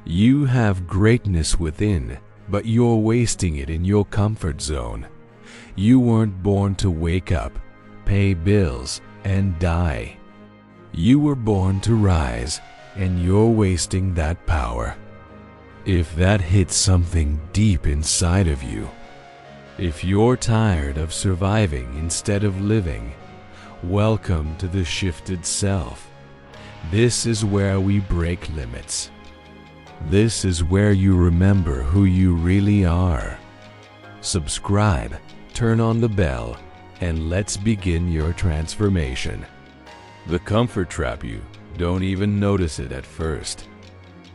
You have greatness within, but you're wasting it in your comfort zone. You weren't born to wake up, pay bills, and die. You were born to rise, and you're wasting that power. If that hits something deep inside of you, if you're tired of surviving instead of living, welcome to the shifted self. This is where we break limits. This is where you remember who you really are. Subscribe, turn on the bell, and let's begin your transformation. The comfort trap you don't even notice it at first.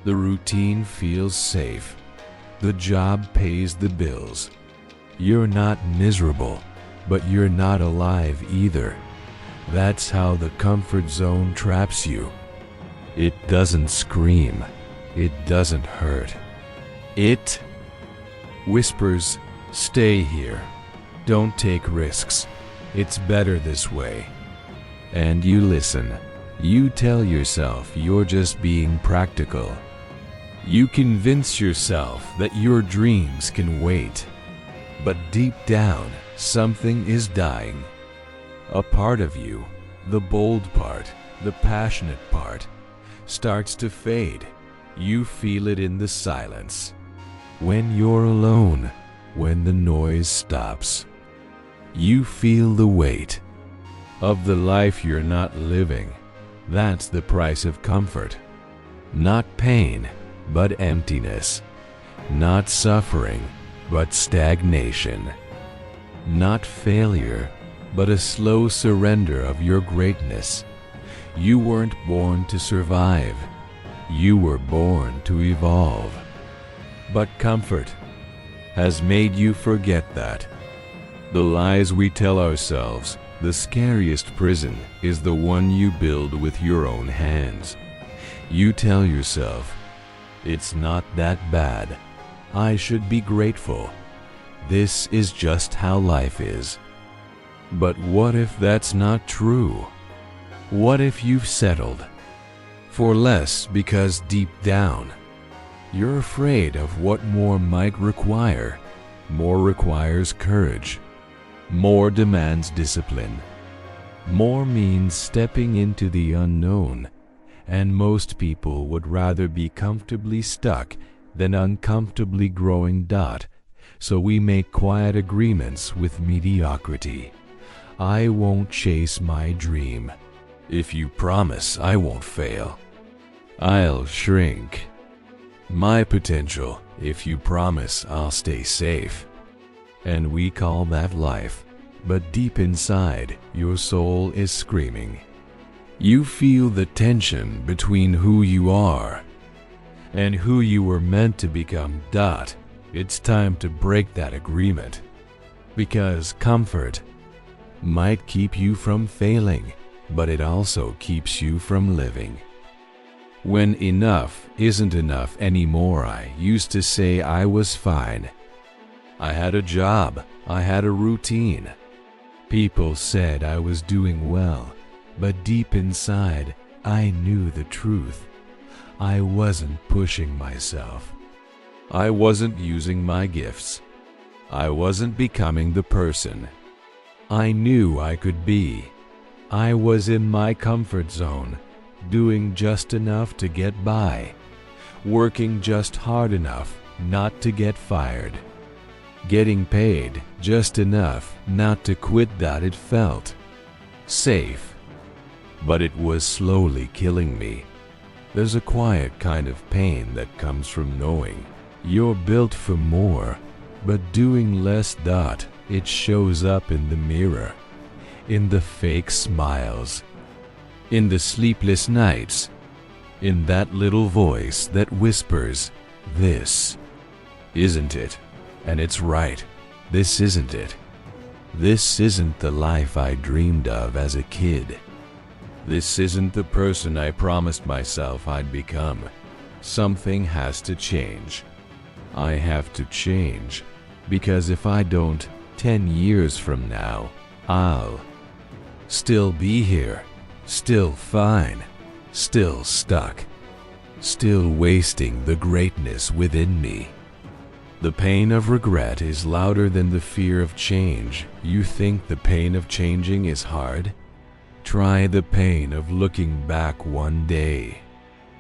The routine feels safe. The job pays the bills. You're not miserable, but you're not alive either. That's how the comfort zone traps you. It doesn't scream. It doesn't hurt. It whispers, "Stay here. Don't take risks. It's better this way." And you listen. You tell yourself you're just being practical. You convince yourself that your dreams can wait. But deep down, something is dying. A part of you, the bold part, the passionate part, starts to fade. You feel it in the silence. When you're alone, when the noise stops, you feel the weight of the life you're not living. That's the price of comfort. Not pain, but emptiness. Not suffering, but stagnation. Not failure, but a slow surrender of your greatness. You weren't born to survive. You were born to evolve. But comfort has made you forget that. The lies we tell ourselves, the scariest prison is the one you build with your own hands. You tell yourself, "It's not that bad. I should be grateful. This is just how life is." But what if that's not true? What if you've settled for less because deep down, you're afraid of what more might require? More requires courage. More demands discipline. More means stepping into the unknown. And most people would rather be comfortably stuck than uncomfortably growing. So we make quiet agreements with mediocrity. I won't chase my dream. If you promise I won't fail, I'll shrink my potential. If you promise I'll stay safe. And we call that life. But deep inside, your soul is screaming. You feel the tension between who you are and who you were meant to become. It's time to break that agreement. Because comfort might keep you from failing, but it also keeps you from living. When enough isn't enough anymore, I used to say I was fine. I had a job, I had a routine. People said I was doing well, but deep inside, I knew the truth. I wasn't pushing myself. I wasn't using my gifts. I wasn't becoming the person I knew I could be. I was in my comfort zone, doing just enough to get by, working just hard enough not to get fired, getting paid just enough not to quit. It felt safe, but it was slowly killing me. There's a quiet kind of pain that comes from knowing you're built for more, but doing less. It shows up in the mirror, in the fake smiles, in the sleepless nights, in that little voice that whispers, "This isn't it." And it's right, this isn't it. This isn't the life I dreamed of as a kid. This isn't the person I promised myself I'd become. Something has to change. I have to change, because if I don't, 10 years from now, I'll still be here, still fine, still stuck. still wasting the greatness within me. The pain of regret is louder than the fear of change. You think the pain of changing is hard? Try the pain of looking back one day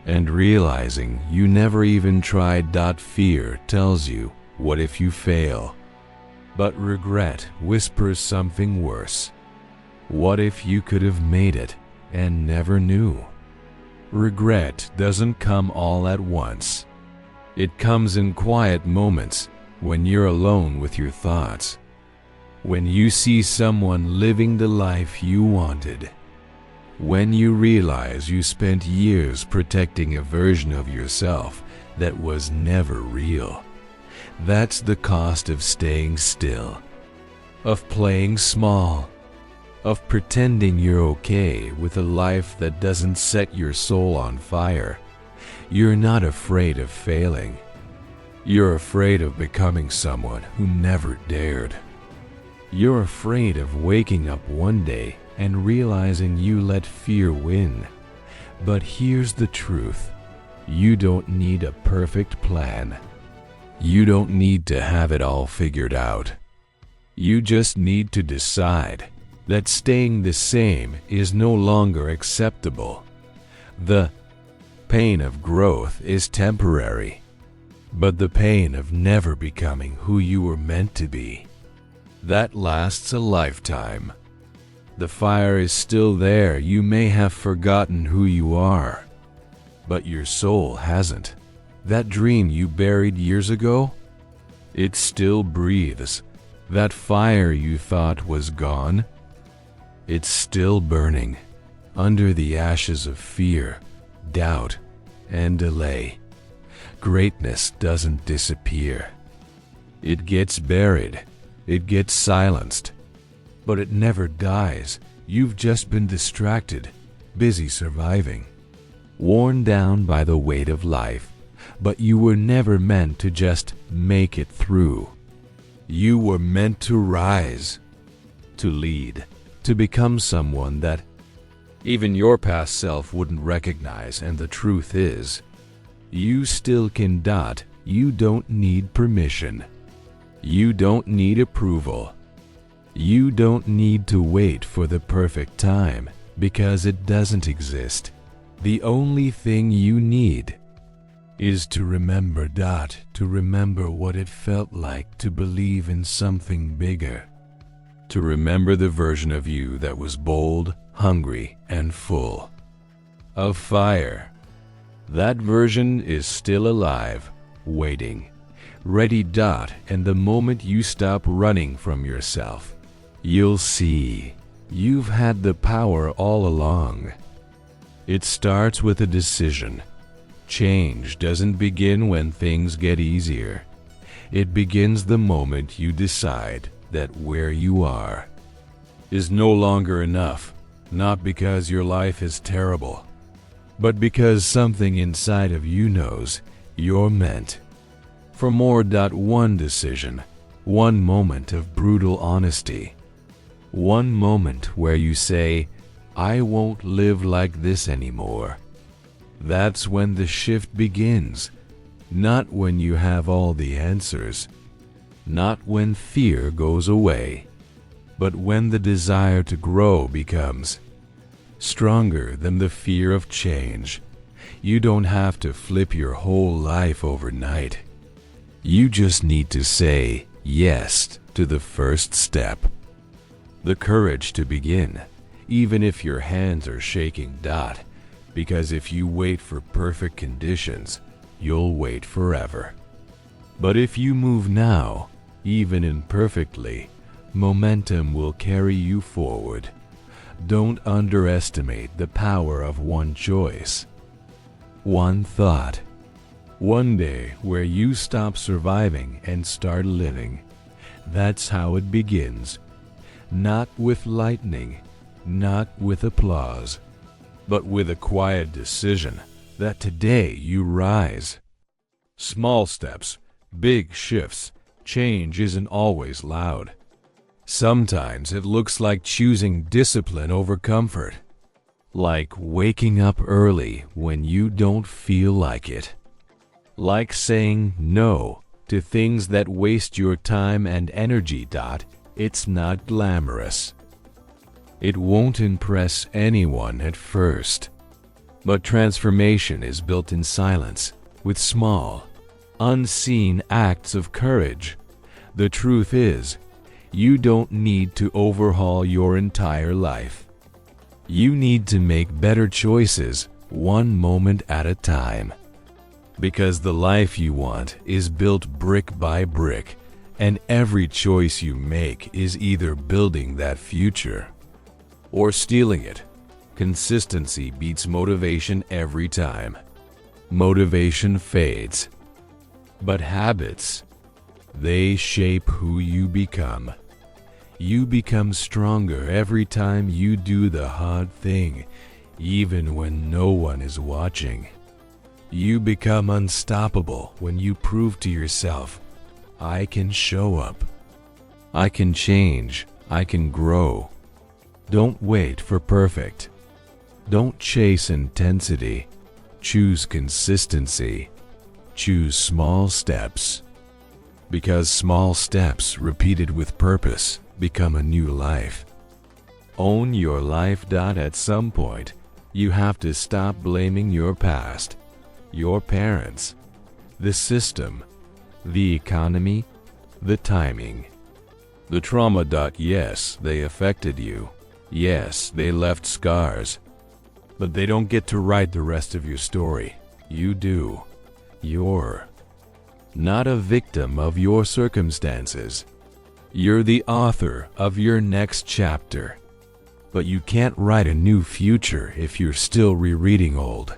and realizing you never even tried. Fear tells you, what if you fail? But regret whispers something worse. What if you could have made it and never knew? Regret doesn't come all at once. It comes in quiet moments when you're alone with your thoughts. When you see someone living the life you wanted. When you realize you spent years protecting a version of yourself that was never real. That's the cost of staying still, of playing small, of pretending you're okay with a life that doesn't set your soul on fire. You're not afraid of failing. You're afraid of becoming someone who never dared. You're afraid of waking up one day and realizing you let fear win. But here's the truth. You don't need a perfect plan. You don't need to have it all figured out. You just need to decide that staying the same is no longer acceptable. The pain of growth is temporary, but the pain of never becoming who you were meant to be, that lasts a lifetime. The fire is still there. You may have forgotten who you are, but your soul hasn't. That dream you buried years ago, it still breathes. That fire you thought was gone, it's still burning under the ashes of fear, doubt, and delay. Greatness doesn't disappear. It gets buried, it gets silenced, but it never dies. You've just been distracted, busy surviving, worn down by the weight of life. But you were never meant to just make it through. You were meant to rise, to lead, to become someone that even your past self wouldn't recognize. And the truth is, you still can. You don't need permission. You don't need approval. You don't need to wait for the perfect time, because it doesn't exist. The only thing you need is to remember. To remember what it felt like to believe in something bigger. To remember the version of you that was bold, hungry, and full of fire. That version is still alive, waiting, ready. And the moment you stop running from yourself, you'll see you've had the power all along. It starts with a decision. Change doesn't begin when things get easier. It begins the moment you decide that where you are is no longer enough, not because your life is terrible, but because something inside of you knows you're meant for more. One decision, one moment of brutal honesty, one moment where you say, I won't live like this anymore. That's when the shift begins, not when you have all the answers, not when fear goes away, but when the desire to grow becomes stronger than the fear of change. You don't have to flip your whole life overnight. You just need to say yes to the first step. The courage to begin, even if your hands are shaking. Because if you wait for perfect conditions, you'll wait forever. But if you move now, even imperfectly, momentum will carry you forward. Don't underestimate the power of one choice, one thought, one day where you stop surviving and start living. That's how it begins. Not with lightning, not with applause, but with a quiet decision that today you rise. Small steps, big shifts. Change isn't always loud. Sometimes it looks like choosing discipline over comfort, Like waking up early when you don't feel like it. Like saying no to things that waste your time and energy. It's not glamorous. It won't impress anyone at first. But transformation is built in silence, with small, unseen acts of courage. The truth is, you don't need to overhaul your entire life. You need to make better choices, one moment at a time. Because the life you want is built brick by brick, and every choice you make is either building that future or stealing it. Consistency beats motivation every time. Motivation fades. But habits, they shape who you become. You become stronger every time you do the hard thing, even when no one is watching. You become unstoppable when you prove to yourself, I can show up. I can change. I can grow. Don't wait for perfect. Don't chase intensity. Choose consistency. Choose small steps. Because small steps repeated with purpose become a new life. Own your life. At some point, you have to stop blaming your past, your parents, the system, the economy, the timing, the trauma. Yes, they affected you. Yes, they left scars. But they don't get to write the rest of your story. You do. You're not a victim of your circumstances. You're the author of your next chapter. But you can't write a new future if you're still rereading old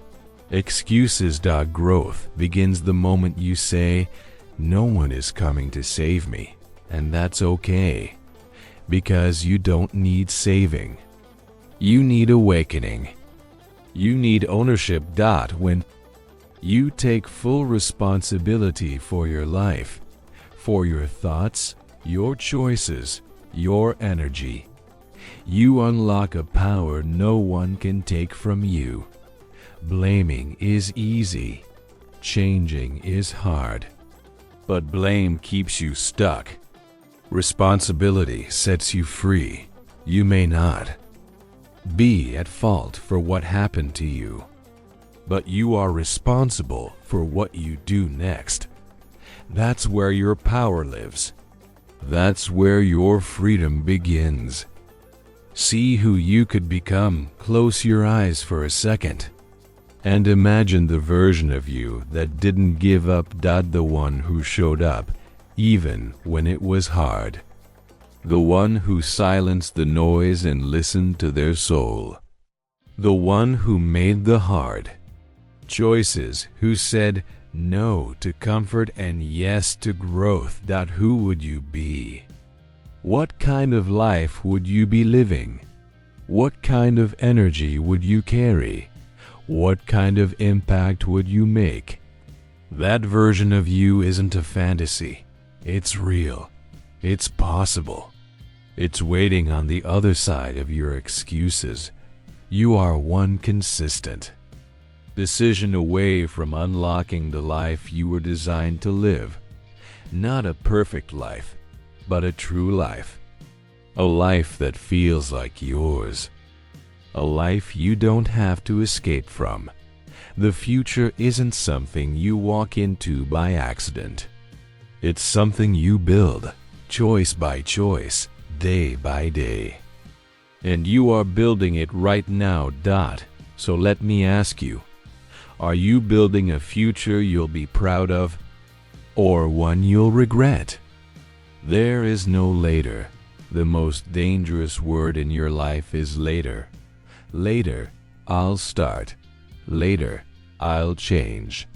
excuses. Growth begins the moment you say, no one is coming to save me, and that's okay. Because you don't need saving. You need awakening. You need ownership. When you take full responsibility for your life, for your thoughts, your choices, your energy, you unlock a power no one can take from you. Blaming is easy. Changing is hard. But blame keeps you stuck. Responsibility sets you free. You may not be at fault for what happened to you, but you are responsible for what you do next. That's where your power lives. That's where your freedom begins. See who you could become. Close your eyes for a second and imagine the version of you that didn't give up. The one who showed up even when it was hard. The one who silenced the noise and listened to their soul. The one who made the hard choices, who said no to comfort and yes to growth. Who would you be? What kind of life would you be living? What kind of energy would you carry? What kind of impact would you make? That version of you isn't a fantasy. It's real. It's possible. It's waiting on the other side of your excuses. You are one consistent decision away from unlocking the life you were designed to live. Not a perfect life, but a true life. A life that feels like yours. A life you don't have to escape from. The future isn't something you walk into by accident. It's something you build, choice by choice, day by day. And you are building it right now. So let me ask you, are you building a future you'll be proud of, or one you'll regret? There is no later. The most dangerous word in your life is later. Later, I'll start. Later, I'll change.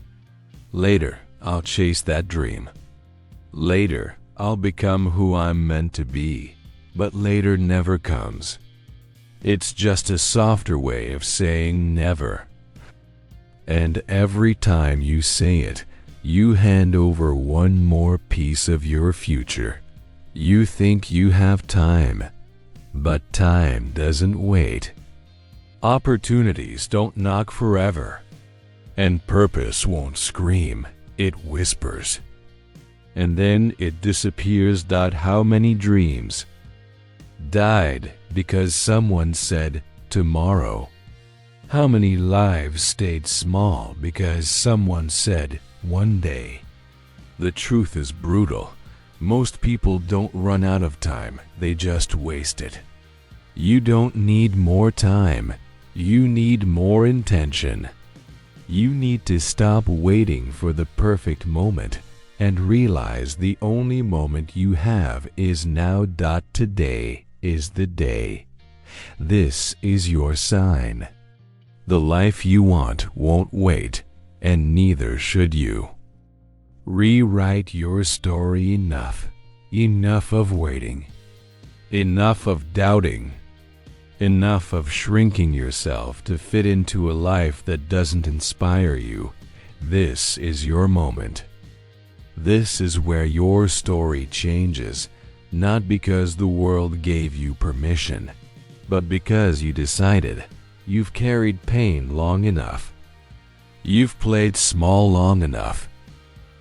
Later, I'll chase that dream. Later, I'll become who I'm meant to be. But later never comes. It's just a softer way of saying never. And every time you say it, you hand over one more piece of your future. You think you have time, but time doesn't wait. Opportunities don't knock forever. And purpose won't scream, it whispers. And then it disappears. How many dreams died because someone said tomorrow? How many lives stayed small because someone said one day? The truth is brutal. Most people don't run out of time, they just waste it. You don't need more time, you need more intention. You need to stop waiting for the perfect moment and realize the only moment you have is now. Today is the day. This is your sign. The life you want won't wait, and neither should you. Rewrite your story. Enough of waiting. Enough of doubting. Enough of shrinking yourself to fit into a life that doesn't inspire you. This is your moment. This is where your story changes, not because the world gave you permission, but because you decided. You've carried pain long enough. You've played small long enough.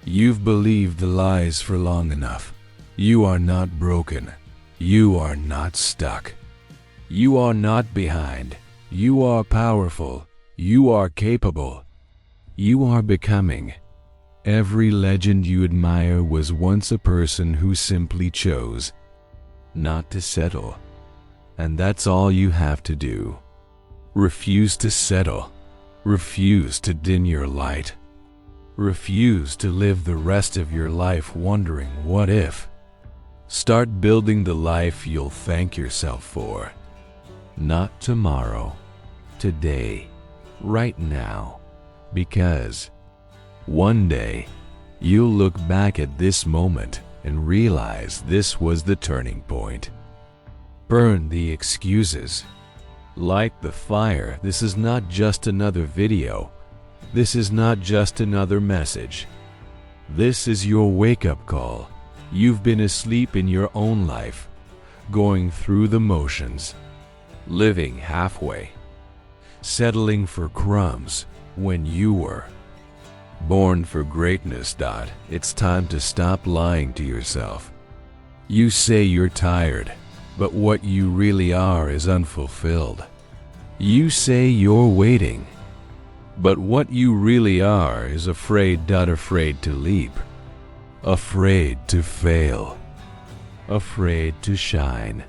You've believed the lies for long enough. You are not broken. You are not stuck. You are not behind. You are powerful. You are capable. You are becoming. Every legend you admire was once a person who simply chose not to settle. And that's all you have to do. Refuse to settle. Refuse to dim your light. Refuse to live the rest of your life wondering what if. Start building the life you'll thank yourself for. Not tomorrow, today, right now. Because one day, you'll look back at this moment and realize this was the turning point. Burn the excuses. Light the fire. This is not just another video. This is not just another message. This is your wake-up call. You've been asleep in your own life, going through the motions, living halfway, settling for crumbs when you were born for greatness. It's time to stop lying to yourself. You say you're tired, but what you really are is unfulfilled. You say you're waiting, but what you really are is afraid. Afraid to leap, afraid to fail, afraid to shine.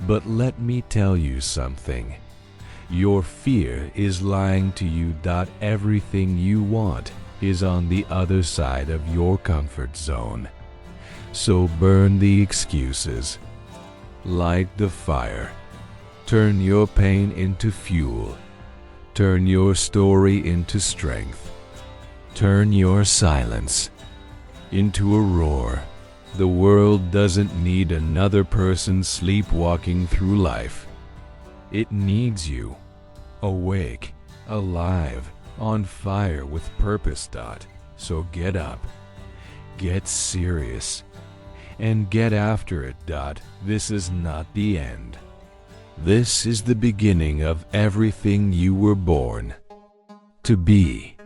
But let me tell you something. Your fear is lying to you. Everything you want is on the other side of your comfort zone. So burn the excuses. Light the fire. Turn your pain into fuel. Turn your story into strength. Turn your silence into a roar. The world doesn't need another person sleepwalking through life. It needs you, awake, alive, on fire with purpose. So get up, get serious, and get after it. This is not the end. This is the beginning of everything you were born to be.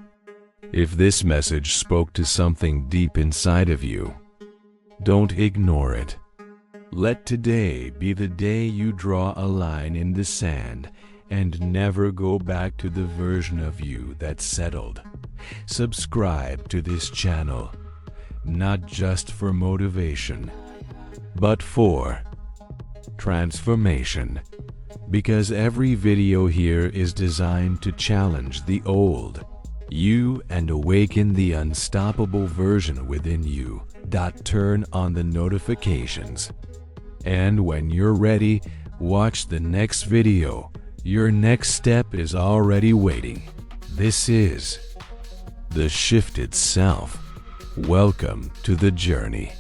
If this message spoke to something deep inside of you, don't ignore it. Let today be the day you draw a line in the sand and never go back to the version of you that settled. Subscribe to this channel, not just for motivation, but for transformation. Because every video here is designed to challenge the old you and awaken the unstoppable version within you. Turn on the notifications. And when you're ready, watch the next video. Your next step is already waiting. This is the Shifted Self. Welcome to the journey.